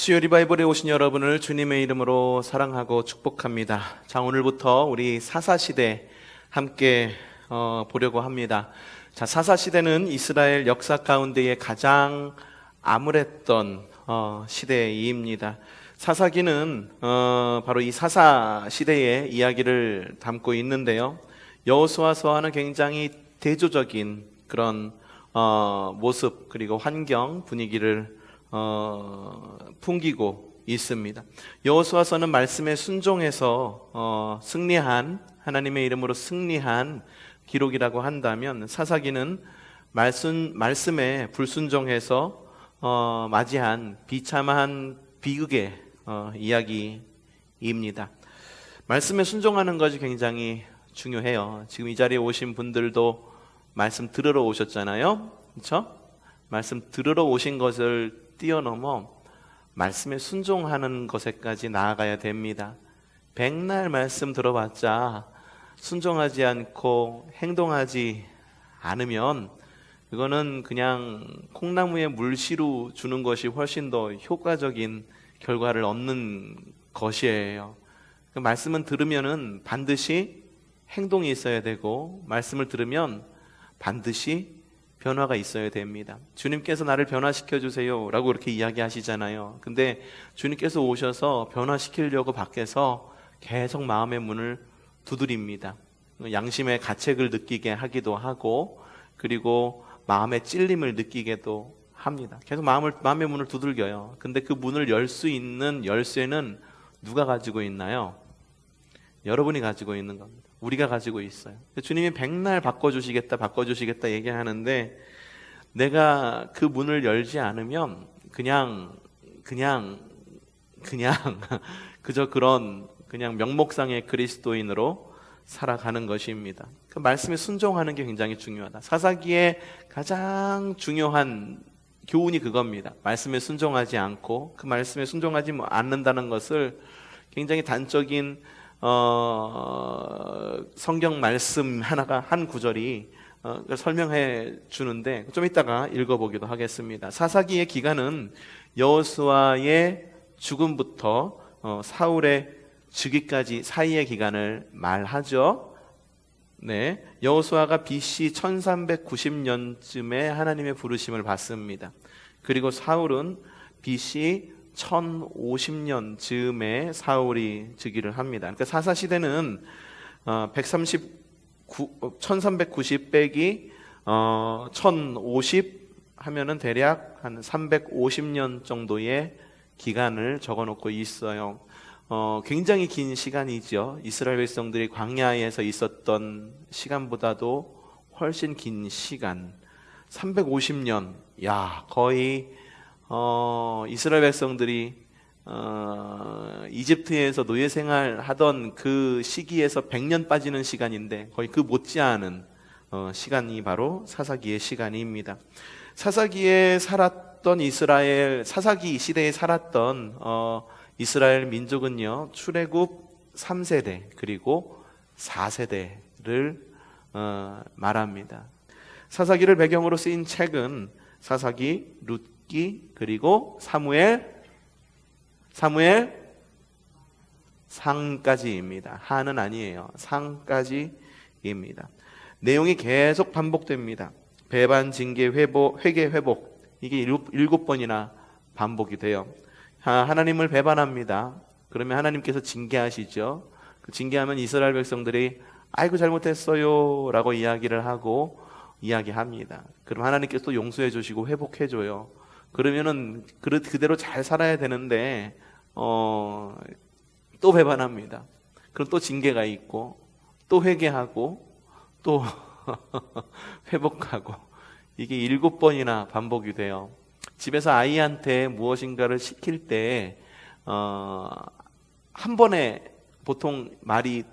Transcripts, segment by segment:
수요 리바이벌에 오신 여러분을 주님의 이름으로 사랑하고 축복합니다. 자, 오늘부터 우리 사사시대 함께 보려고 합니다. 자, 사사시대는 이스라엘 역사 가운데에 가장 암울했던 시대입니다. 사사기는 바로 이 사사시대의 이야기를 담고 있는데요, 여호수아서와는 굉장히 대조적인 그런 모습, 그리고 환경, 분위기를 풍기고 있습니다. 여호수아서는 말씀에 순종해서 승리한, 하나님의 이름으로 승리한 기록이라고 한다면, 사사기는 말씀에 불순종해서 맞이한 비참한 비극의 이야기입니다. 말씀에 순종하는 것이 굉장히 중요해요. 지금 이 자리에 오신 분들도 말씀 들으러 오셨잖아요, 그렇죠? 말씀 들으러 오신 것을 뛰어넘어 말씀에 순종하는 것에까지 나아가야 됩니다. 백날 말씀 들어봤자 순종하지 않고 행동하지 않으면 그거는 그냥 콩나무에 물씨로 주는 것이 훨씬 더 효과적인 결과를 얻는 것이에요. 그 말씀은 들으면은 반드시 행동이 있어야 되고, 말씀을 들으면 반드시 변화가 있어야 됩니다. 주님께서 나를 변화시켜 주세요 라고 그렇게 이야기하시잖아요. 근데 주님께서 오셔서 변화시키려고 밖에서 계속 마음의 문을 두드립니다. 양심의 가책을 느끼게 하기도 하고, 그리고 마음의 찔림을 느끼게도 합니다. 계속 마음의 문을 두들겨요. 근데 그 문을 열 수 있는 열쇠는 누가 가지고 있나요? 여러분이 가지고 있는 겁니다. 우리가 가지고 있어요. 주님이 백날 바꿔주시겠다 얘기하는데, 내가 그 문을 열지 않으면 그냥 그저 그냥 명목상의 그리스도인으로 살아가는 것입니다. 그 말씀에 순종하는 게 굉장히 중요하다. 사사기의 가장 중요한 교훈이 그겁니다. 말씀에 순종하지 않고, 그 말씀에 순종하지 않는다는 것을 굉장히 단적인 성경 말씀 하나가, 한 구절이 설명해 주는데, 좀 이따가 읽어보기도 하겠습니다. 사사기의 기간은 여호수아의 죽음부터 사울의 즉위까지 사이의 기간을 말하죠. 네, 여호수아가 BC 1390년쯤에 하나님의 부르심을 받습니다. 그리고 사울은 BC 1050년 즈음에 사울이 즉위를 합니다. 그러니까 사사시대는 1390 빼기 1050 하면은 대략 한 350년 정도의 기간을 적어놓고 있어요. 굉장히 긴 시간이죠. 이스라엘 백성들이 광야에서 있었던 시간보다도 훨씬 긴 시간, 350년. 야, 거의 이스라엘 백성들이 이집트에서 노예 생활하던 그 시기에서 100년 빠지는 시간인데, 거의 그 못지않은 시간이 바로 사사기의 시간입니다. 사사기에 살았던 사사기 시대에 살았던 이스라엘 민족은요, 출애굽 3세대 그리고 4세대를 말합니다. 사사기를 배경으로 쓰인 책은 사사기, 룻기, 그리고 사무엘 상까지입니다. 하는 아니에요. 상까지입니다. 내용이 계속 반복됩니다. 배반, 징계, 회개, 회복. 이게 7번이나 반복이 돼요. 하나님을 배반합니다. 그러면 하나님께서 징계하시죠. 그 징계하면 이스라엘 백성들이 아이고 잘못했어요 라고 이야기합니다. 그럼 하나님께서 또 용서해 주시고 회복해 줘요. 그러면은 그대로 잘 살아야 되는데 또 배반합니다. 그럼 또 징계가 있고, 또 회개하고, 또 회복하고. 이게 7번이나 반복이 돼요. 집에서 아이한테 무엇인가를 시킬 때 한 번에 보통 말이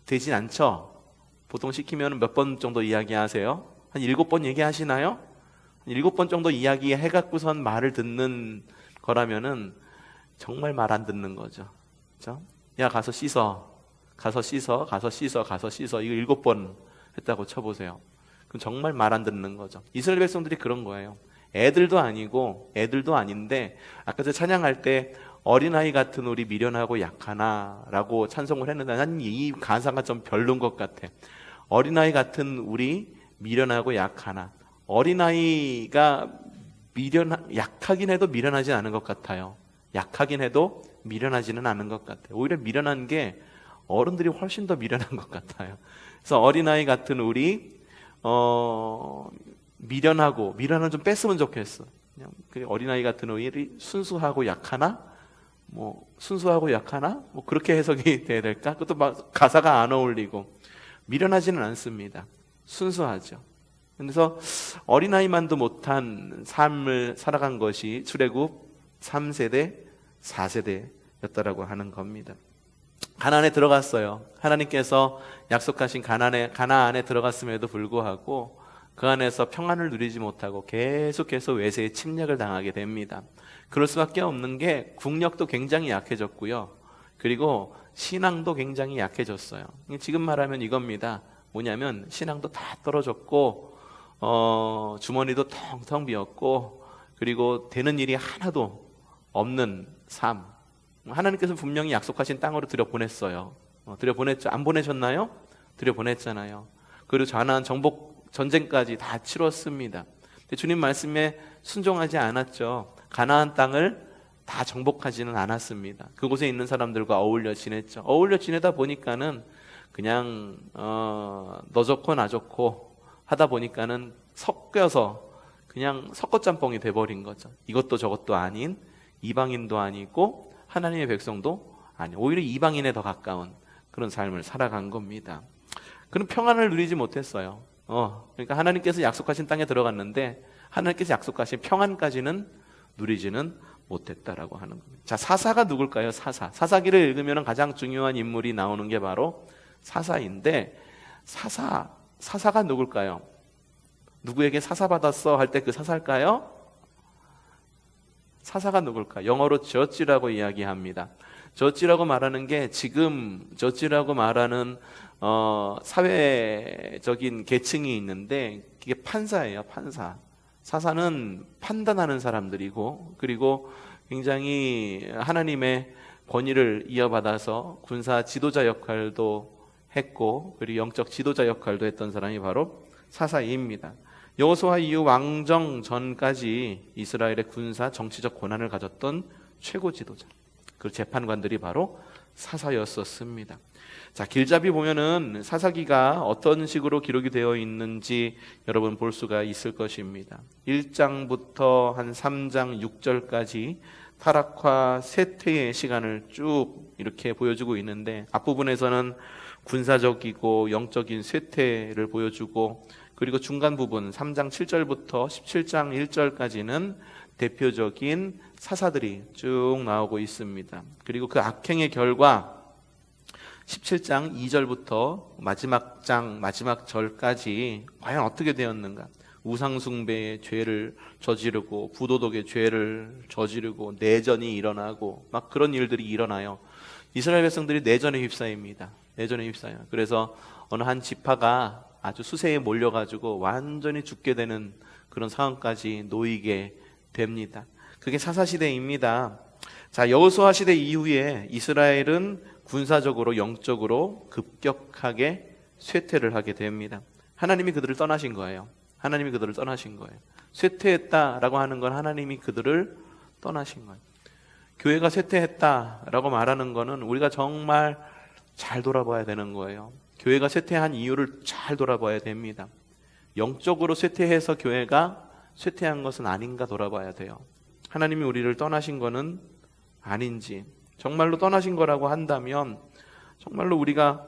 되진 않죠. 보통 시키면 몇 번 정도 이야기하세요? 한 7번 얘기하시나요? 한 7번 정도 이야기해갖고선 말을 듣는 거라면은 정말 말 안 듣는 거죠. 그렇죠? 야, 가서 씻어. 이거 7번 했다고 쳐보세요. 그럼 정말 말 안 듣는 거죠. 이스라엘 백성들이 그런 거예요. 애들도 아닌데 아까 저 찬양할 때 어린아이 같은 우리 미련하고 약하나 라고 찬송을 했는데 난 이 가사가 좀 별론 것 같아. 어린아이 같은 우리 미련하고 약하나. 어린아이가 약하긴 해도 미련하진 않은 것 같아요. 약하긴 해도 미련하지는 않은 것 같아요. 오히려 미련한 게 어른들이 훨씬 더 미련한 것 같아요. 그래서 어린아이 같은 우리 미련을 좀 뺐으면 좋겠어. 그냥 어린아이 같은 우리 순수하고 약하나? 순수하고 약하나? 그렇게 해석이 돼야 될까? 그것도 막 가사가 안 어울리고. 미련하지는 않습니다. 순수하죠. 그래서 어린아이만도 못한 삶을 살아간 것이 출애굽 3세대, 4세대였다라고 하는 겁니다. 가나안에 들어갔어요. 하나님께서 약속하신 가나안에 들어갔음에도 불구하고 그 안에서 평안을 누리지 못하고 계속해서 외세의 침략을 당하게 됩니다. 그럴 수밖에 없는 게 국력도 굉장히 약해졌고요. 그리고 신앙도 굉장히 약해졌어요. 지금 말하면 이겁니다. 뭐냐면 신앙도 다 떨어졌고 주머니도 텅텅 비었고 그리고 되는 일이 하나도 없는 삶. 하나님께서 분명히 약속하신 땅으로 들여보냈어요. 들여보냈죠. 안 보내셨나요? 들여보냈잖아요. 그리고 가나안 정복 전쟁까지 다 치렀습니다. 근데 주님 말씀에 순종하지 않았죠. 가나안 땅을 다 정복하지는 않았습니다. 그곳에 있는 사람들과 어울려 지냈죠. 어울려 지내다 보니까는 그냥 너 좋고 나 좋고 하다 보니까는 섞여서 그냥 섞어짬뽕이 돼버린 거죠. 이것도 저것도 아닌 이방인도 아니고 하나님의 백성도 아니 오히려 이방인에 더 가까운 그런 삶을 살아간 겁니다. 그런 평안을 누리지 못했어요. 그러니까 하나님께서 약속하신 땅에 들어갔는데 하나님께서 약속하신 평안까지는 누리지는 못했다라고 하는 겁니다. 자, 사사가 누굴까요? 사사기를 읽으면 가장 중요한 인물이 나오는 게 바로 사사인데 사사가 누굴까요? 누구에게 사사 받았어 할 때 그 사사일까요? 사사가 누굴까? 영어로 저지라고 이야기합니다. 저지라고 말하는 게 지금 저지라고 말하는 사회적인 계층이 있는데 그게 판사예요. 판사. 사사는 판단하는 사람들이고 그리고 굉장히 하나님의 권위를 이어받아서 군사 지도자 역할도 했고 그리고 영적 지도자 역할도 했던 사람이 바로 사사입니다. 여호수아 이후 왕정 전까지 이스라엘의 군사 정치적 권한을 가졌던 최고 지도자 그 재판관들이 바로 사사였었습니다. 자, 길잡이 보면은 사사기가 어떤 식으로 기록이 되어 있는지 여러분 볼 수가 있을 것입니다. 1장부터 한 3장 6절까지 타락과 쇠퇴의 시간을 쭉 이렇게 보여주고 있는데 앞부분에서는 군사적이고 영적인 쇠퇴를 보여주고 그리고 중간 부분 3장 7절부터 17장 1절까지는 대표적인 사사들이 쭉 나오고 있습니다. 그리고 그 악행의 결과 17장 2절부터 마지막 절까지 과연 어떻게 되었는가? 우상숭배의 죄를 저지르고 부도덕의 죄를 저지르고 내전이 일어나고 막 그런 일들이 일어나요. 이스라엘 백성들이 내전에 휩싸입니다. 내전에 휩싸여요. 그래서 어느 한 지파가 아주 수세에 몰려가지고 완전히 죽게 되는 그런 상황까지 놓이게 됩니다. 그게 사사시대입니다. 자, 여호수아 시대 이후에 이스라엘은 군사적으로 영적으로 급격하게 쇠퇴를 하게 됩니다. 하나님이 그들을 떠나신 거예요. 하나님이 그들을 떠나신 거예요. 쇠퇴했다라고 하는 건 하나님이 그들을 떠나신 거예요. 교회가 쇠퇴했다라고 말하는 거는 우리가 정말 잘 돌아봐야 되는 거예요. 교회가 쇠퇴한 이유를 잘 돌아봐야 됩니다. 영적으로 쇠퇴해서 교회가 쇠퇴한 것은 아닌가 돌아봐야 돼요. 하나님이 우리를 떠나신 거는 아닌지, 정말로 떠나신 거라고 한다면 정말로 우리가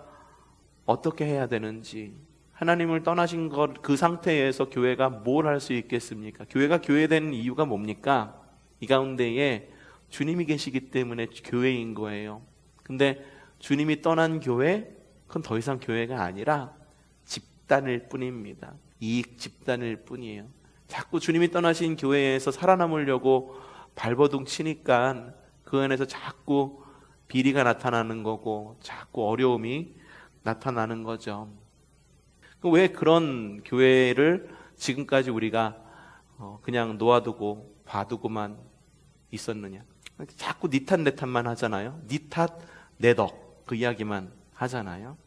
어떻게 해야 되는지, 하나님을 떠나신 것 그 상태에서 교회가 뭘 할 수 있겠습니까? 교회가 교회되는 이유가 뭡니까? 이 가운데에 주님이 계시기 때문에 교회인 거예요. 근데 주님이 떠난 교회, 그건 더 이상 교회가 아니라 집단일 뿐입니다. 이익 집단일 뿐이에요. 자꾸 주님이 떠나신 교회에서 살아남으려고 발버둥 치니까 그 안에서 자꾸 비리가 나타나는 거고 자꾸 어려움이 나타나는 거죠. 왜 그런 교회를 지금까지 우리가 그냥 놓아두고 봐두고만 있었느냐? 자꾸 니 탓 내 탓만 하잖아요. 니 탓 내 덕 그 이야기만 하잖아요.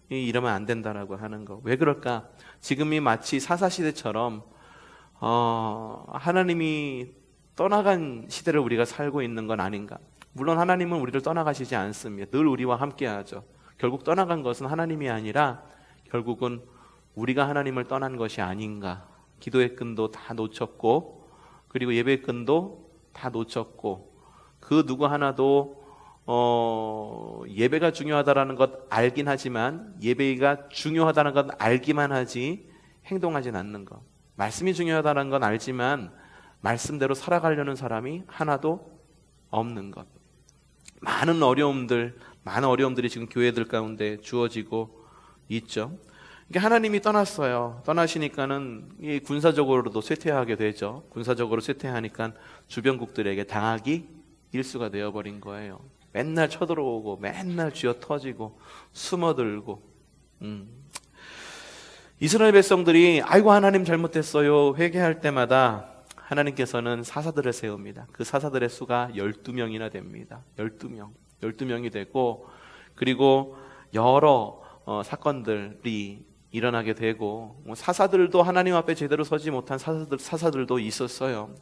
이러면 안 된다라고 하는 거. 왜 그럴까? 지금이 마치 사사시대처럼 하나님이 떠나간 시대를 우리가 살고 있는 건 아닌가? 물론 하나님은 우리를 떠나가시지 않습니다. 늘 우리와 함께하죠. 결국 떠나간 것은 하나님이 아니라 결국은 우리가 하나님을 떠난 것이 아닌가. 기도의 끈도 다 놓쳤고, 그리고 예배의 끈도 다 놓쳤고, 그 누구 하나도 예배가 중요하다라는 것 알긴 하지만 예배가 중요하다는 것 알기만 하지 행동하진 않는 것. 말씀이 중요하다는 건 알지만 말씀대로 살아가려는 사람이 하나도 없는 것. 많은 어려움들이 지금 교회들 가운데 주어지고 있죠. 그러니까 하나님이 떠났어요. 떠나시니까는 이 군사적으로도 쇠퇴하게 되죠. 군사적으로 쇠퇴하니까 주변국들에게 당하기 일수가 되어버린 거예요. 맨날 쳐들어오고 맨날 쥐어 터지고 숨어들고. 이스라엘 백성들이 아이고 하나님 잘못했어요 회개할 때마다 하나님께서는 사사들을 세웁니다. 그 사사들의 수가 12명이나 됩니다. 12명이 되고, 그리고 여러 사건들이 일어나게 되고, 사사들도 하나님 앞에 제대로 서지 못한 사사들도 있었어요.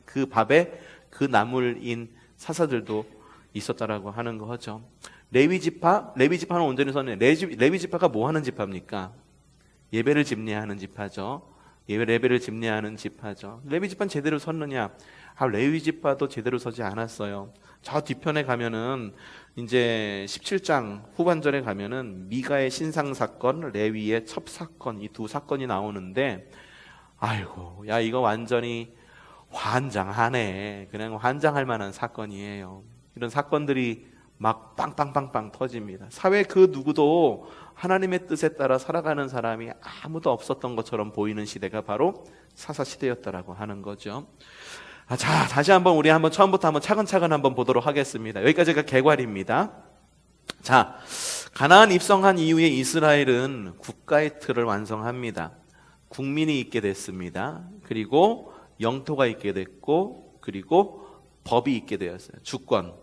그 밥에 그 나물인 사사들도 있었다라고 하는 거죠. 레위지파는 온전히 선해. 레위지파가 뭐 하는 지파입니까? 예배를 집례하는 지파죠. 예배를 집례하는 지파죠. 레위지파는 제대로 섰느냐? 레위지파도 제대로 서지 않았어요. 저 뒤편에 가면은 이제 17장 후반절에 가면은 미가의 신상 사건, 레위의 첩 사건, 이 두 사건이 나오는데, 아이고, 야 이거 완전히 환장하네. 그냥 환장할 만한 사건이에요. 이런 사건들이 막 빵빵빵빵 터집니다. 사회 그 누구도 하나님의 뜻에 따라 살아가는 사람이 아무도 없었던 것처럼 보이는 시대가 바로 사사시대였다라고 하는 거죠. 자, 다시 한번 우리 처음부터 차근차근 한번 보도록 하겠습니다. 여기까지가 개괄입니다. 자, 가나안 입성한 이후에 이스라엘은 국가의 틀을 완성합니다. 국민이 있게 됐습니다. 그리고 영토가 있게 됐고, 그리고 법이 있게 되었어요. 주권,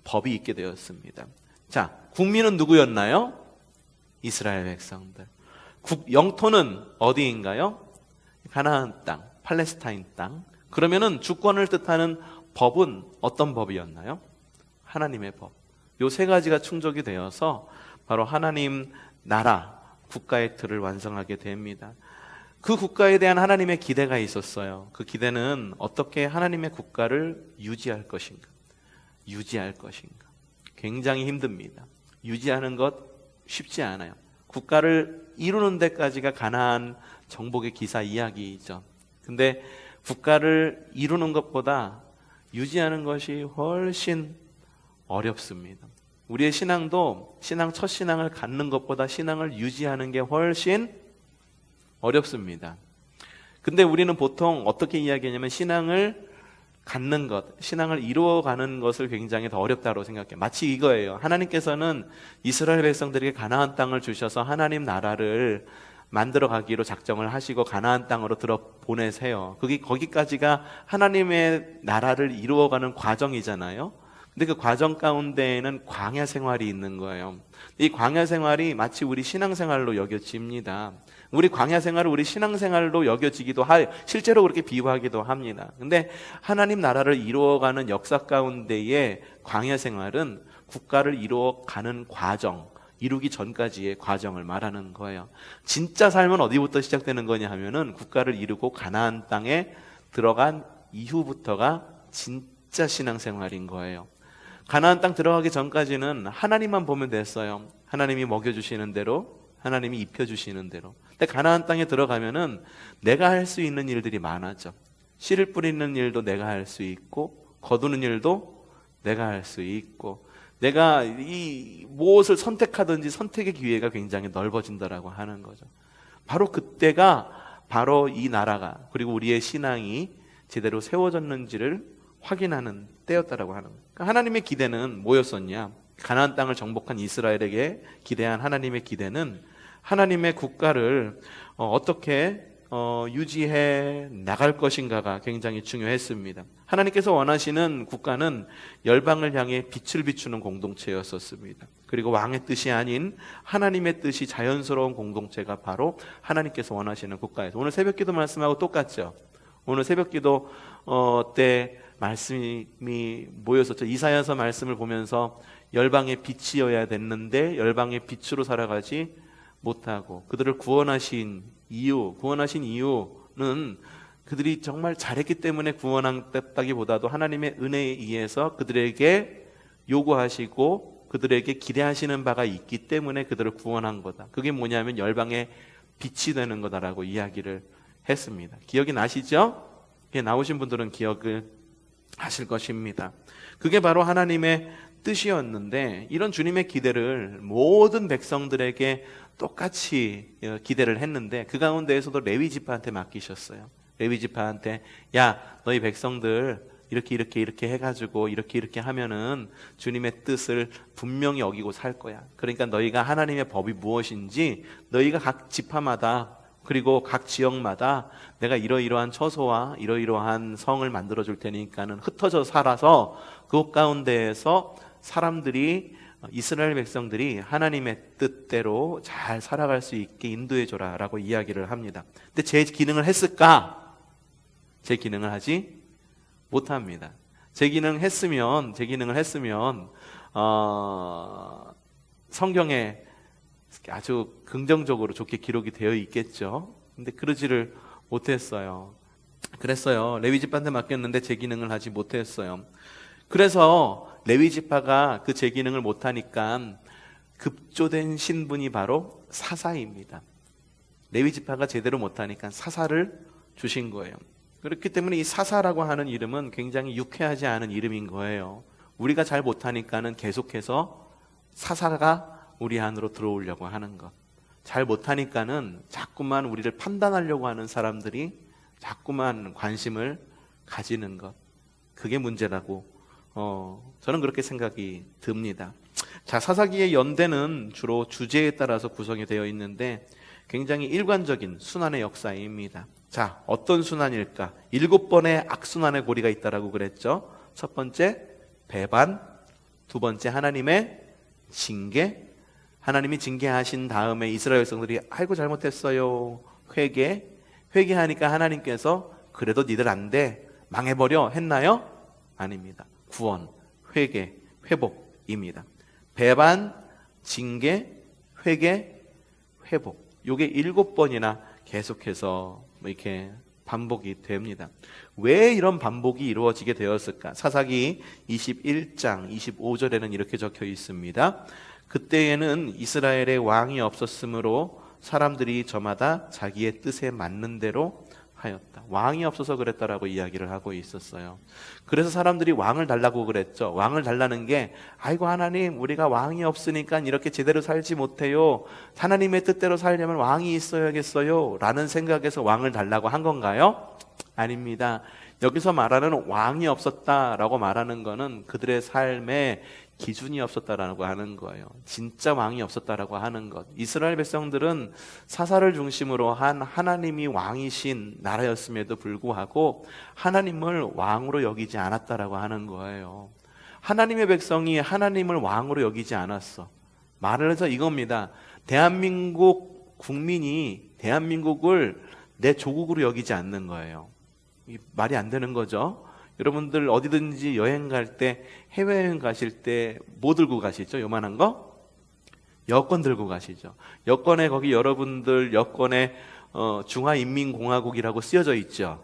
법이 있게 되었습니다. 자, 국민은 누구였나요? 이스라엘 백성들. 영토는 어디인가요? 가나안 땅, 팔레스타인 땅. 그러면은 주권을 뜻하는 법은 어떤 법이었나요? 하나님의 법. 요 세 가지가 충족이 되어서 바로 하나님 나라, 국가의 틀을 완성하게 됩니다. 그 국가에 대한 하나님의 기대가 있었어요. 그 기대는 어떻게 하나님의 국가를 유지할 것인가. 굉장히 힘듭니다. 유지하는 것 쉽지 않아요. 국가를 이루는 데까지가 가나안 정복의 기사 이야기이죠. 근데 국가를 이루는 것보다 유지하는 것이 훨씬 어렵습니다. 우리의 신앙도 첫 신앙을 갖는 것보다 신앙을 유지하는 게 훨씬 어렵습니다. 근데 우리는 보통 어떻게 이야기하냐면 신앙을 갖는 것, 신앙을 이루어가는 것을 굉장히 더 어렵다고 생각해요. 마치 이거예요. 하나님께서는 이스라엘 백성들에게 가나안 땅을 주셔서 하나님 나라를 만들어 가기로 작정을 하시고 가나안 땅으로 보내세요. 거기까지가 하나님의 나라를 이루어가는 과정이잖아요. 근데 그 과정 가운데에는 광야 생활이 있는 거예요. 이 광야 생활이 마치 우리 신앙생활로 여겨집니다. 우리 광야 생활을 우리 신앙생활로 여겨지기도 실제로 그렇게 비유하기도 합니다. 근데 하나님 나라를 이루어가는 역사 가운데의 광야 생활은 국가를 이루어가는 과정, 이루기 전까지의 과정을 말하는 거예요. 진짜 삶은 어디부터 시작되는 거냐 하면은 국가를 이루고 가나안 땅에 들어간 이후부터가 진짜 신앙생활인 거예요. 가나안 땅 들어가기 전까지는 하나님만 보면 됐어요. 하나님이 먹여주시는 대로, 하나님이 입혀주시는 대로. 근데 가나안 땅에 들어가면은 내가 할 수 있는 일들이 많아져. 씨를 뿌리는 일도 내가 할 수 있고, 거두는 일도 내가 할 수 있고, 내가 이 무엇을 선택하든지 선택의 기회가 굉장히 넓어진다라고 하는 거죠. 바로 그때가 바로 이 나라가, 그리고 우리의 신앙이 제대로 세워졌는지를 확인하는 때였다라고 하는 거예요. 그러니까 하나님의 기대는 뭐였었냐? 가나안 땅을 정복한 이스라엘에게 기대한 하나님의 기대는 하나님의 국가를 어떻게 유지해 나갈 것인가가 굉장히 중요했습니다. 하나님께서 원하시는 국가는 열방을 향해 빛을 비추는 공동체였었습니다. 그리고 왕의 뜻이 아닌 하나님의 뜻이 자연스러운 공동체가 바로 하나님께서 원하시는 국가에서, 오늘 새벽기도 말씀하고 똑같죠. 오늘 새벽기도 때 말씀이 모였었죠. 이사야서 말씀을 보면서 열방의 빛이어야 됐는데 열방의 빛으로 살아가지 못하고, 그들을 구원하신 이유는 그들이 정말 잘했기 때문에 구원했다기보다도 하나님의 은혜에 의해서 그들에게 요구하시고 그들에게 기대하시는 바가 있기 때문에 그들을 구원한 거다. 그게 뭐냐면 열방의 빛이 되는 거다라고 이야기를 했습니다. 기억이 나시죠? 나오신 분들은 기억을 하실 것입니다. 그게 바로 하나님의 뜻이었는데, 이런 주님의 기대를 모든 백성들에게 똑같이 기대를 했는데, 그 가운데에서도 레위 지파한테 맡기셨어요. 레위 지파한테, 야, 너희 백성들 이렇게 해가지고 이렇게 하면은 주님의 뜻을 분명히 어기고 살 거야. 그러니까 너희가 하나님의 법이 무엇인지 너희가 각 지파마다 그리고 각 지역마다 내가 이러이러한 처소와 이러이러한 성을 만들어 줄 테니까는 흩어져 살아서 그 가운데에서 사람들이, 이스라엘 백성들이 하나님의 뜻대로 잘 살아갈 수 있게 인도해 줘라 라고 이야기를 합니다. 근데 제 기능을 했을까? 제 기능을 하지 못합니다. 제 기능을 했으면 성경에 아주 긍정적으로 좋게 기록이 되어 있겠죠. 근데 그러지를 못했어요. 그랬어요. 레위 지파한테 맡겼는데 제 기능을 하지 못했어요. 그래서 레위 지파가 그 제 기능을 못하니까 급조된 신분이 바로 사사입니다. 레위 지파가 제대로 못하니까 사사를 주신 거예요. 그렇기 때문에 이 사사라고 하는 이름은 굉장히 유쾌하지 않은 이름인 거예요. 우리가 잘 못하니까는 계속해서 사사가 우리 안으로 들어오려고 하는 것, 잘 못하니까는 자꾸만 우리를 판단하려고 하는 사람들이 자꾸만 관심을 가지는 것, 그게 문제라고 저는 그렇게 생각이 듭니다. 자, 사사기의 연대는 주로 주제에 따라서 구성이 되어 있는데 굉장히 일관적인 순환의 역사입니다. 자, 어떤 순환일까? 7번의 악순환의 고리가 있다라고 그랬죠. 첫 번째 배반, 두 번째 하나님의 징계. 하나님이 징계하신 다음에 이스라엘 백성들이 아이고 잘못했어요, 회개하니까 하나님께서 그래도 니들 안 돼, 망해버려 했나요? 아닙니다. 구원, 회개, 회복입니다. 배반, 징계, 회개, 회복. 요게 7번이나 계속해서 이렇게 반복이 됩니다. 왜 이런 반복이 이루어지게 되었을까? 사사기 21장 25절에는 이렇게 적혀 있습니다. 그때에는 이스라엘의 왕이 없었으므로 사람들이 저마다 자기의 뜻에 맞는 대로 하였다. 왕이 없어서 그랬다라고 이야기를 하고 있었어요. 그래서 사람들이 왕을 달라고 그랬죠. 왕을 달라는 게, 아이고 하나님, 우리가 왕이 없으니까 이렇게 제대로 살지 못해요, 하나님의 뜻대로 살려면 왕이 있어야겠어요 라는 생각에서 왕을 달라고 한 건가요? 아닙니다. 여기서 말하는 왕이 없었다라고 말하는 거는 그들의 삶에 기준이 없었다라고 하는 거예요. 진짜 왕이 없었다라고 하는 것. 이스라엘 백성들은 사사를 중심으로 한 하나님이 왕이신 나라였음에도 불구하고 하나님을 왕으로 여기지 않았다라고 하는 거예요. 하나님의 백성이 하나님을 왕으로 여기지 않았어. 말을 해서 이겁니다. 대한민국 국민이 대한민국을 내 조국으로 여기지 않는 거예요. 말이 안 되는 거죠. 여러분들 어디든지 여행 갈 때, 해외여행 가실 때 뭐 들고 가시죠? 요만한 거? 여권 들고 가시죠. 여권에 거기 여러분들 여권에 중화인민공화국이라고 쓰여져 있죠.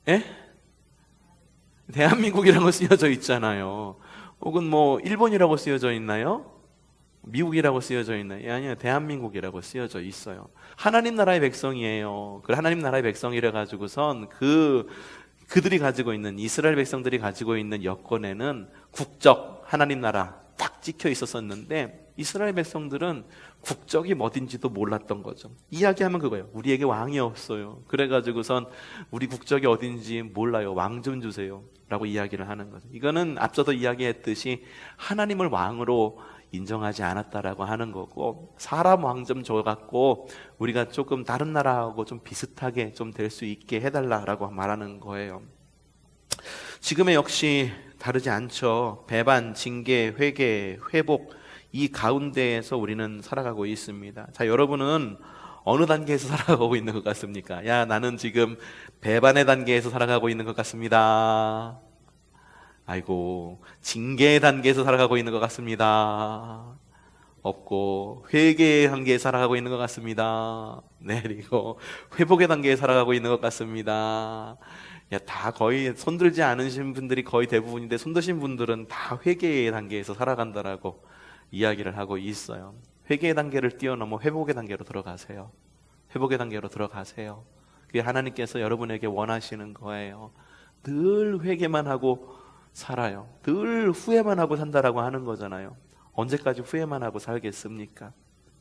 예? 대한민국이라고 쓰여져 있잖아요. 혹은 뭐 일본이라고 쓰여져 있나요? 미국이라고 쓰여져 있나요? 아니요, 대한민국이라고 쓰여져 있어요. 하나님 나라의 백성이에요. 그 하나님 나라의 백성이라 가지고선 그들이 가지고 있는, 이스라엘 백성들이 가지고 있는 여권에는 국적 하나님 나라 딱 찍혀 있었었는데, 이스라엘 백성들은 국적이 어딘지도 몰랐던 거죠. 이야기하면 그거예요. 우리에게 왕이 없어요. 그래가지고선 우리 국적이 어딘지 몰라요. 왕 좀 주세요 라고 이야기를 하는 거죠. 이거는 앞서도 이야기했듯이 하나님을 왕으로 인정하지 않았다라고 하는 거고, 사람 왕 좀 줘갖고 우리가 조금 다른 나라하고 좀 비슷하게 좀 될 수 있게 해달라라고 말하는 거예요. 지금의 역시 다르지 않죠. 배반, 징계, 회개, 회복, 이 가운데에서 우리는 살아가고 있습니다. 자, 여러분은 어느 단계에서 살아가고 있는 것 같습니까? 야, 나는 지금 배반의 단계에서 살아가고 있는 것 같습니다. 아이고, 징계의 단계에서 살아가고 있는 것 같습니다. 없고, 회개의 단계에 살아가고 있는 것 같습니다. 네, 그리고 회복의 단계에 살아가고 있는 것 같습니다. 야, 다 거의 손들지 않으신 분들이 거의 대부분인데, 손드신 분들은 다 회개의 단계에서 살아간다라고 이야기를 하고 있어요. 회개의 단계를 뛰어넘어 회복의 단계로 들어가세요. 회복의 단계로 들어가세요. 그게 하나님께서 여러분에게 원하시는 거예요. 늘 회개만 하고 살아요. 늘 후회만 하고 산다라고 하는 거잖아요. 언제까지 후회만 하고 살겠습니까?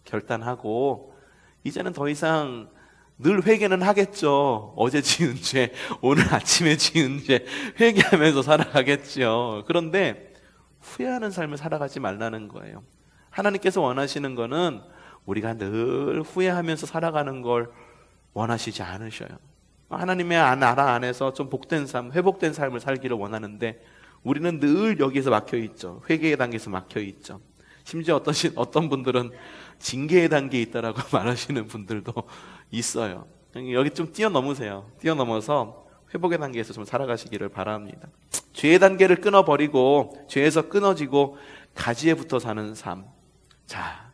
결단하고 이제는 더 이상, 늘 회개는 하겠죠. 어제 지은 죄, 오늘 아침에 지은 죄 회개하면서 살아가겠죠. 그런데 후회하는 삶을 살아가지 말라는 거예요. 하나님께서 원하시는 거는 우리가 늘 후회하면서 살아가는 걸 원하시지 않으셔요. 하나님의 나라 안에서 좀 복된 삶, 회복된 삶을 살기를 원하는데 우리는 늘 여기에서 막혀있죠. 회개의 단계에서 막혀있죠. 심지어 어떤 분들은 징계의 단계에 있다라고 말하시는 분들도 있어요. 여기 좀 뛰어넘으세요. 뛰어넘어서 회복의 단계에서 좀 살아가시기를 바랍니다. 죄의 단계를 끊어버리고 죄에서 끊어지고 가지에 붙어 사는 삶. 자,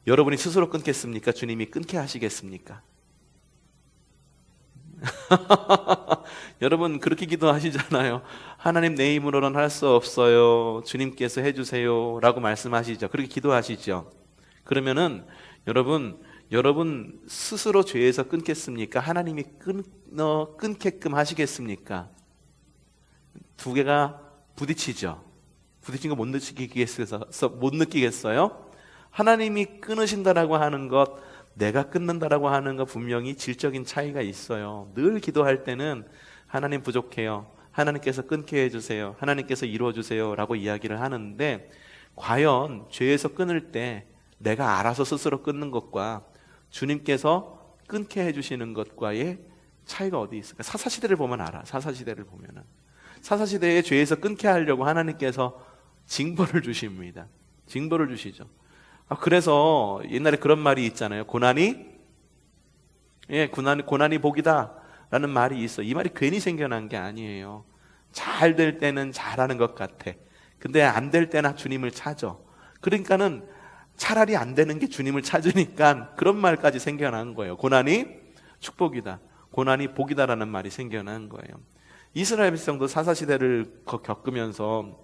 여러분이 스스로 끊겠습니까? 주님이 끊게 하시겠습니까? 여러분 그렇게 기도하시잖아요. 하나님, 내 힘으로는 할 수 없어요. 주님께서 해주세요 라고 말씀하시죠. 그렇게 기도하시죠. 그러면은 여러분 스스로 죄에서 끊겠습니까? 하나님이 끊게끔 하시겠습니까? 두 개가 부딪히죠. 부딪힌 거 못 느끼겠어요? 하나님이 끊으신다라고 하는 것, 내가 끊는다라고 하는 것, 분명히 질적인 차이가 있어요. 늘 기도할 때는 하나님 부족해요, 하나님께서 끊게 해주세요, 하나님께서 이루어주세요 라고 이야기를 하는데, 과연 죄에서 끊을 때 내가 알아서 스스로 끊는 것과 주님께서 끊게 해주시는 것과의 차이가 어디 있을까? 사사시대를 보면 알아. 사사시대를 보면은, 사사시대에 죄에서 끊게 하려고 하나님께서 징벌을 주십니다. 징벌을 주시죠. 그래서 옛날에 그런 말이 있잖아요. 고난이 복이다 라는 말이 있어. 이 말이 괜히 생겨난 게 아니에요. 잘 될 때는 잘하는 것 같아. 근데 안 될 때나 주님을 찾아. 그러니까는 차라리 안 되는 게 주님을 찾으니까 그런 말까지 생겨난 거예요. 고난이 축복이다, 고난이 복이다라는 말이 생겨난 거예요. 이스라엘 백성도 사사시대를 겪으면서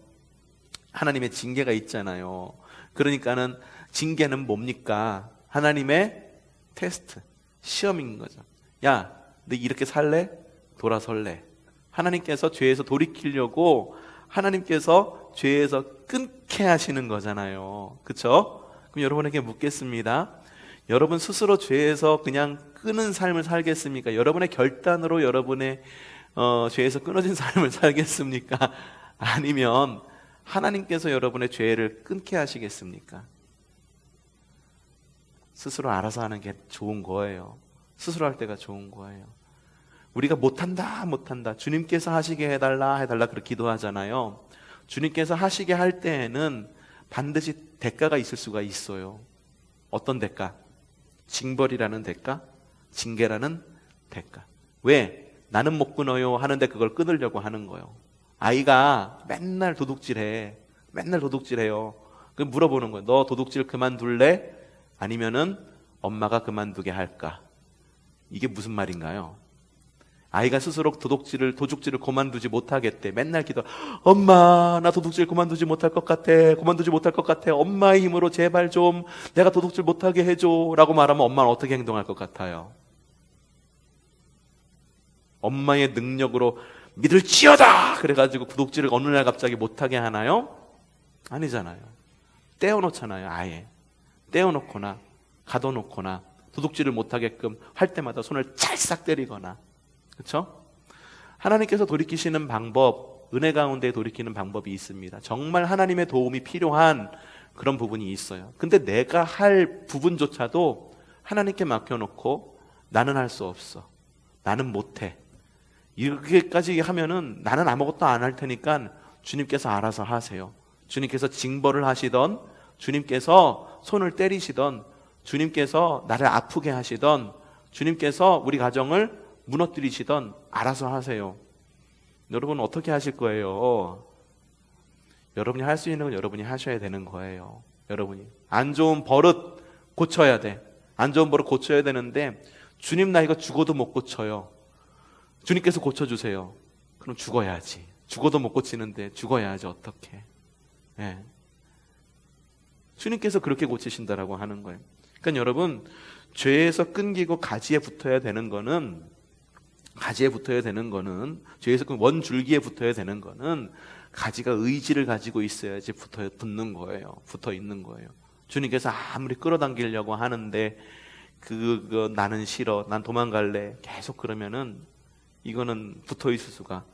하나님의 징계가 있잖아요. 그러니까는 징계는 뭡니까? 하나님의 테스트, 시험인 거죠. 야, 너 이렇게 살래? 돌아설래? 하나님께서 죄에서 돌이키려고 하나님께서 죄에서 끊게 하시는 거잖아요. 그렇죠? 그럼 여러분에게 묻겠습니다. 여러분 스스로 죄에서 그냥 끊은 삶을 살겠습니까? 여러분의 결단으로 여러분의 죄에서 끊어진 삶을 살겠습니까? 아니면 하나님께서 여러분의 죄를 끊게 하시겠습니까? 스스로 알아서 하는 게 좋은 거예요. 스스로 할 때가 좋은 거예요. 우리가 못한다 주님께서 하시게 해달라 그렇게 기도하잖아요. 주님께서 하시게 할 때에는 반드시 대가가 있을 수가 있어요. 어떤 대가? 징벌이라는 대가, 징계라는 대가. 왜? 나는 못 끊어요 하는데 그걸 끊으려고 하는 거예요. 아이가 맨날 도둑질해요. 그 물어보는 거예요. 너 도둑질 그만둘래? 아니면은 엄마가 그만두게 할까? 이게 무슨 말인가요? 아이가 스스로 도둑질을 그만두지 못하겠대. 맨날 기도, 엄마 나 도둑질 그만두지 못할 것 같아. 엄마의 힘으로 제발 좀 내가 도둑질 못하게 해줘 라고 말하면 엄마는 어떻게 행동할 것 같아요? 엄마의 능력으로 믿을지어다 그래가지고 도둑질을 어느 날 갑자기 못하게 하나요? 아니잖아요. 떼어놓잖아요. 아예 떼어놓거나 가둬놓거나 도둑질을 못하게끔 할 때마다 손을 찰싹 때리거나. 그렇죠? 하나님께서 돌이키시는 방법, 은혜 가운데 돌이키는 방법이 있습니다. 정말 하나님의 도움이 필요한 그런 부분이 있어요. 근데 내가 할 부분조차도 하나님께 맡겨놓고 나는 할 수 없어, 나는 못해, 이렇게까지 하면은 나는 아무것도 안 할 테니까 주님께서 알아서 하세요. 주님께서 징벌을 하시던, 주님께서 손을 때리시던, 주님께서 나를 아프게 하시던, 주님께서 우리 가정을 무너뜨리시던 알아서 하세요. 여러분 어떻게 하실 거예요? 여러분이 할 수 있는 건 여러분이 하셔야 되는 거예요. 여러분이 안 좋은 버릇 고쳐야 돼. 안 좋은 버릇 고쳐야 되는데 주님 나 이거 죽어도 못 고쳐요. 주님께서 고쳐주세요. 그럼 죽어야지. 죽어도 못 고치는데 죽어야지 어떡해. 예. 주님께서 그렇게 고치신다라고 하는 거예요. 그러니까 여러분 죄에서 끊기고 가지에 붙어야 되는 거는, 죄에서 원줄기에 붙어야 되는 거는 가지가 의지를 가지고 있어야지 붙는 거예요. 붙어 있는 거예요. 주님께서 아무리 끌어당기려고 하는데 그거 나는 싫어, 난 도망갈래, 계속 그러면은 이거는 붙어 있을 수가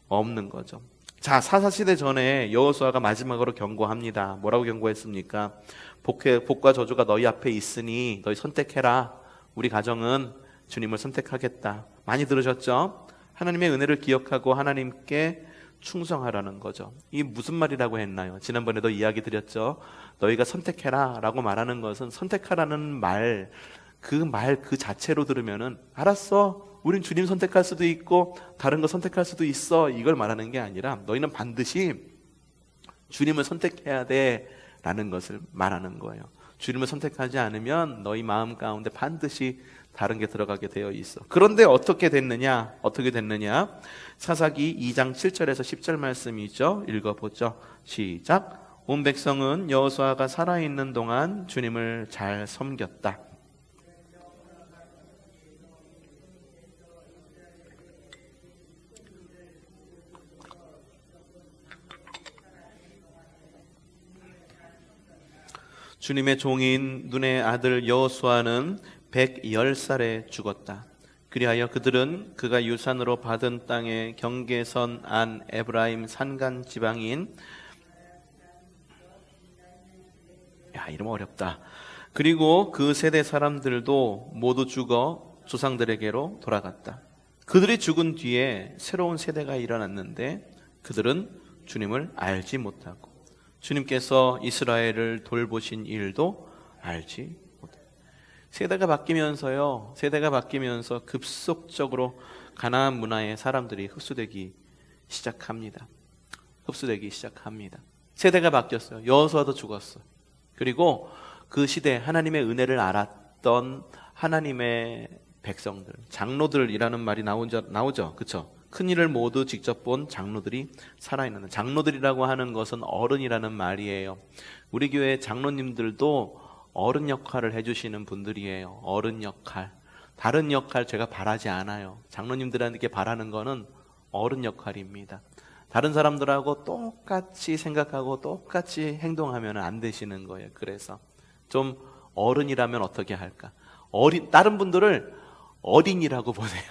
없는 거죠. 자, 사사시대 전에 여호수아가 마지막으로 경고합니다. 뭐라고 경고했습니까? 복과 저주가 너희 앞에 있으니 너희 선택해라. 우리 가정은 주님을 선택하겠다. 많이 들으셨죠? 하나님의 은혜를 기억하고 하나님께 충성하라는 거죠. 이게 무슨 말이라고 했나요? 지난번에도 이야기 드렸죠. 너희가 선택해라 라고 말하는 것은, 선택하라는 말 그 자체로 들으면은 알았어, 우린 주님 선택할 수도 있고 다른 거 선택할 수도 있어, 이걸 말하는 게 아니라 너희는 반드시 주님을 선택해야 돼 라는 것을 말하는 거예요. 주님을 선택하지 않으면 너희 마음 가운데 반드시 다른 게 들어가게 되어 있어. 그런데 어떻게 됐느냐? 사사기 2장 7절에서 10절 말씀이죠. 읽어보죠. 시작. 온 백성은 여호수아가 살아있는 동안 주님을 잘 섬겼다. 주님의 종인 눈의 아들 여호수아는 110살에 죽었다. 그리하여 그들은 그가 유산으로 받은 땅의 경계선 안 에브라임 산간 지방인, 이름 어렵다. 그리고 그 세대 사람들도 모두 죽어 조상들에게로 돌아갔다. 그들이 죽은 뒤에 새로운 세대가 일어났는데 그들은 주님을 알지 못하고 주님께서 이스라엘을 돌보신 일도 알지 못해요. 세대가 바뀌면서 급속적으로 가나안 문화의 사람들이 흡수되기 시작합니다. 세대가 바뀌었어요. 여호수아도 죽었어. 그리고 그 시대 하나님의 은혜를 알았던 하나님의 백성들, 장로들이라는 말이 나오죠. 그렇죠? 큰 일을 모두 직접 본 장로들이 살아있는, 장로들이라고 하는 것은 어른이라는 말이에요. 우리 교회 장로님들도 어른 역할을 해주시는 분들이에요. 어른 역할. 다른 역할 제가 바라지 않아요. 장로님들한테 바라는 거는 어른 역할입니다. 다른 사람들하고 똑같이 생각하고 똑같이 행동하면 안 되시는 거예요. 그래서 좀 어른이라면 어떻게 할까? 다른 분들을 어린이라고 보세요.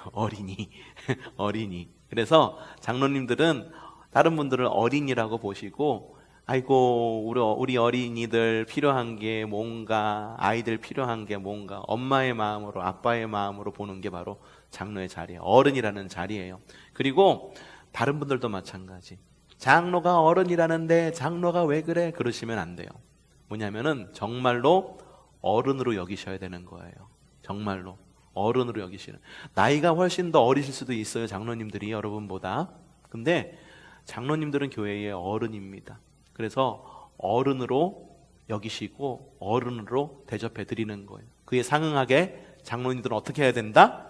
어린이. 그래서 장로님들은 다른 분들을 어린이라고 보시고, 아이고 우리 어린이들 필요한 게 뭔가, 아이들 필요한 게 뭔가, 엄마의 마음으로 아빠의 마음으로 보는 게 바로 장로의 자리예요. 어른이라는 자리예요. 그리고 다른 분들도 마찬가지. 장로가 어른이라는데 장로가 왜 그래? 그러시면 안 돼요. 뭐냐면은 정말로 어른으로 여기셔야 되는 거예요. 정말로 어른으로 여기시는. 나이가 훨씬 더 어리실 수도 있어요, 장로님들이 여러분보다. 근데 장로님들은 교회의 어른입니다. 그래서 어른으로 여기시고 어른으로 대접해 드리는 거예요. 그에 상응하게 장로님들은 어떻게 해야 된다?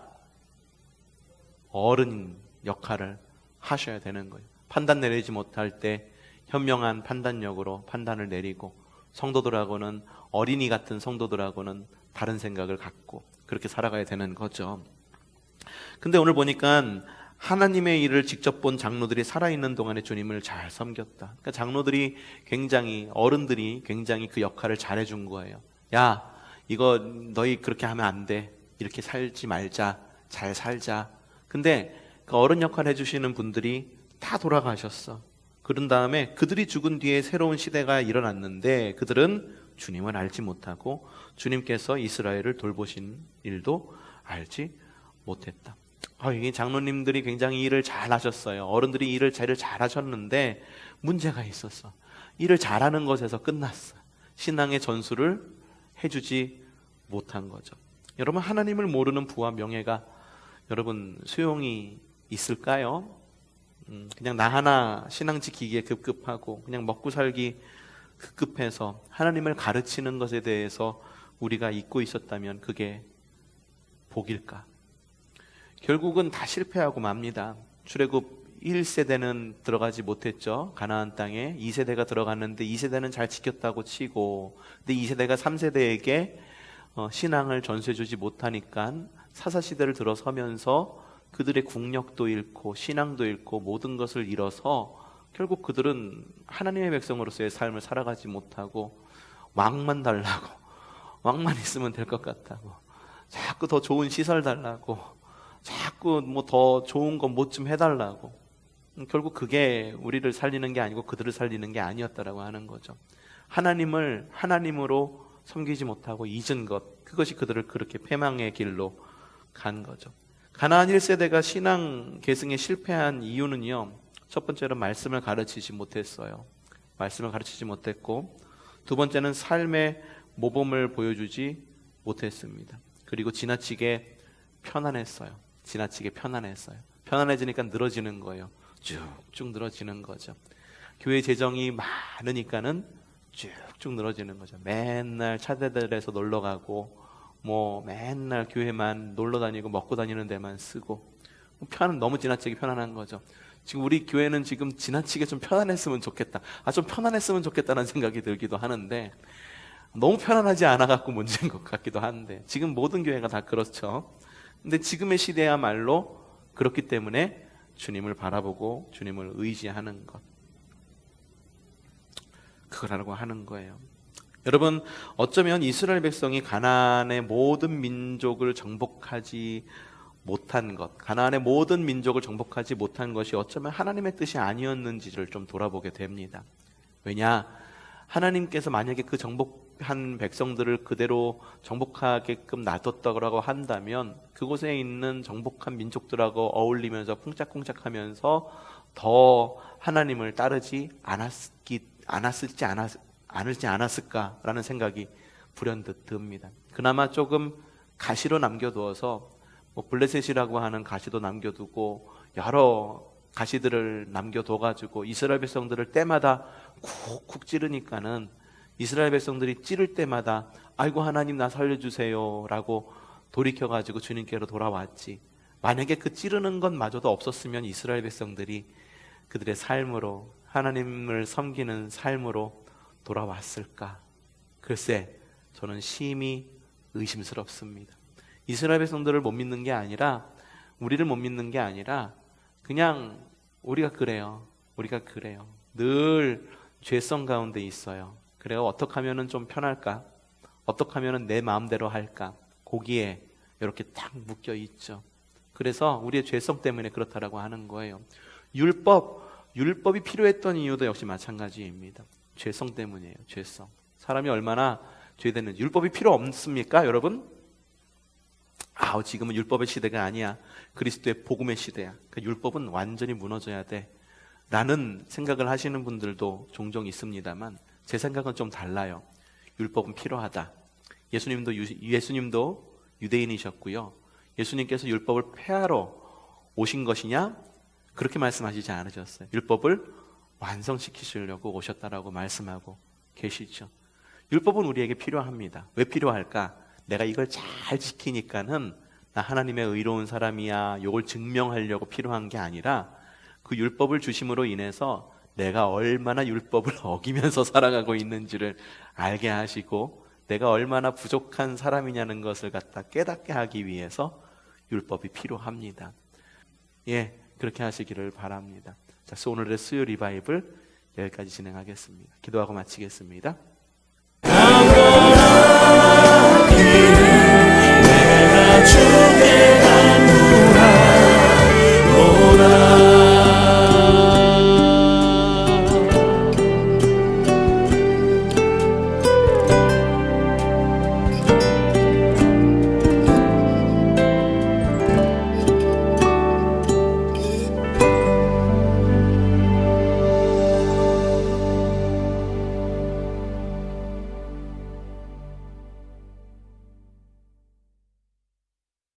어른 역할을 하셔야 되는 거예요. 판단 내리지 못할 때 현명한 판단력으로 판단을 내리고, 성도들하고는, 어린이 같은 성도들하고는 다른 생각을 갖고 그렇게 살아가야 되는 거죠. 근데 오늘 보니까 하나님의 일을 직접 본 장로들이 살아있는 동안에 주님을 잘 섬겼다. 그러니까 어른들이 굉장히 그 역할을 잘해준 거예요. 야, 이거 너희 그렇게 하면 안 돼. 이렇게 살지 말자. 잘 살자. 근데 그 어른 역할 해주시는 분들이 다 돌아가셨어. 그런 다음에 그들이 죽은 뒤에 새로운 시대가 일어났는데 그들은 주님을 알지 못하고 주님께서 이스라엘을 돌보신 일도 알지 못했다. 이게 장로님들이 굉장히 일을 잘 하셨어요. 어른들이 일을 잘 하셨는데 문제가 있었어. 일을 잘하는 것에서 끝났어. 신앙의 전수를 해주지 못한 거죠. 여러분, 하나님을 모르는 부와 명예가 여러분 소용이 있을까요? 그냥 나 하나 신앙 지키기에 급급하고 그냥 먹고 살기 급급해서 하나님을 가르치는 것에 대해서 우리가 잊고 있었다면 그게 복일까? 결국은 다 실패하고 맙니다. 출애굽 1세대는 들어가지 못했죠. 가나안 땅에 2세대가 들어갔는데 2세대는 잘 지켰다고 치고, 근데 2세대가 3세대에게 신앙을 전수해주지 못하니까 사사시대를 들어서면서 그들의 국력도 잃고 신앙도 잃고 모든 것을 잃어서 결국 그들은 하나님의 백성으로서의 삶을 살아가지 못하고 왕만 달라고, 왕만 있으면 될 것 같다고, 자꾸 더 좋은 시설 달라고, 자꾸 뭐 더 좋은 거 뭐 좀 해달라고, 결국 그게 우리를 살리는 게 아니고 그들을 살리는 게 아니었다라고 하는 거죠. 하나님을 하나님으로 섬기지 못하고 잊은 것, 그것이 그들을 그렇게 패망의 길로 간 거죠. 가나안 1세대가 신앙 계승에 실패한 이유는요, 첫 번째로 말씀을 가르치지 못했어요. 말씀을 가르치지 못했고, 두 번째는 삶의 모범을 보여주지 못했습니다. 그리고 지나치게 편안했어요. 지나치게 편안했어요. 편안해지니까 늘어지는 거예요. 쭉쭉 늘어지는 거죠. 교회 재정이 많으니까는 쭉쭉 늘어지는 거죠. 맨날 차대들에서 놀러 가고, 뭐 맨날 교회만 놀러 다니고 먹고 다니는 데만 쓰고, 너무 지나치게 편안한 거죠. 지금 우리 교회는 지금 지나치게 좀 편안했으면 좋겠다, 좀 편안했으면 좋겠다는 생각이 들기도 하는데, 너무 편안하지 않아 갖고 문제인 것 같기도 한데, 지금 모든 교회가 다 그렇죠. 근데 지금의 시대야말로 그렇기 때문에 주님을 바라보고 주님을 의지하는 것, 그거라고 하는 거예요. 여러분, 어쩌면 이스라엘 백성이 가나안의 모든 민족을 정복하지 못한 것, 가나안의 모든 민족을 정복하지 못한 것이 어쩌면 하나님의 뜻이 아니었는지를 좀 돌아보게 됩니다. 왜냐? 하나님께서 만약에 그 정복한 백성들을 그대로 정복하게끔 놔뒀다고 한다면 그곳에 있는 정복한 민족들하고 어울리면서 쿵짝쿵짝하면서 더 하나님을 따르지 않을지 않았을까라는 생각이 불현듯 듭니다. 그나마 조금 가시로 남겨두어서 블레셋이라고 하는 가시도 남겨두고 여러 가시들을 남겨둬가지고 이스라엘 백성들을 때마다 쿡쿡 찌르니까는 이스라엘 백성들이 찌를 때마다 아이고 하나님 나 살려주세요 라고 돌이켜가지고 주님께로 돌아왔지, 만약에 그 찌르는 것마저도 없었으면 이스라엘 백성들이 그들의 삶으로, 하나님을 섬기는 삶으로 돌아왔을까? 글쎄, 저는 심히 의심스럽습니다. 이스라엘 백성들을 못 믿는 게 아니라, 우리를 못 믿는 게 아니라 그냥 우리가 그래요. 늘 죄성 가운데 있어요. 그래요. 어떻게 하면 좀 편할까? 어떻게 하면 내 마음대로 할까? 거기에 이렇게 딱 묶여 있죠. 그래서 우리의 죄성 때문에 그렇다라고 하는 거예요. 율법이 필요했던 이유도 역시 마찬가지입니다. 죄성 때문이에요. 죄성. 사람이 얼마나 죄되는지. 율법이 필요 없습니까, 여러분? 지금은 율법의 시대가 아니야. 그리스도의 복음의 시대야. 그러니까 율법은 완전히 무너져야 돼 라는 생각을 하시는 분들도 종종 있습니다만, 제 생각은 좀 달라요. 율법은 필요하다. 예수님도 유대인이셨고요. 예수님께서 율법을 폐하러 오신 것이냐? 그렇게 말씀하시지 않으셨어요. 율법을 완성시키시려고 오셨다라고 말씀하고 계시죠. 율법은 우리에게 필요합니다. 왜 필요할까? 내가 이걸 잘 지키니까는 나 하나님의 의로운 사람이야, 이걸 증명하려고 필요한 게 아니라, 그 율법을 주심으로 인해서 내가 얼마나 율법을 어기면서 살아가고 있는지를 알게 하시고, 내가 얼마나 부족한 사람이냐는 것을 갖다 깨닫게 하기 위해서 율법이 필요합니다. 그렇게 하시기를 바랍니다. 자, 오늘의 수요 리바이블 여기까지 진행하겠습니다. 기도하고 마치겠습니다.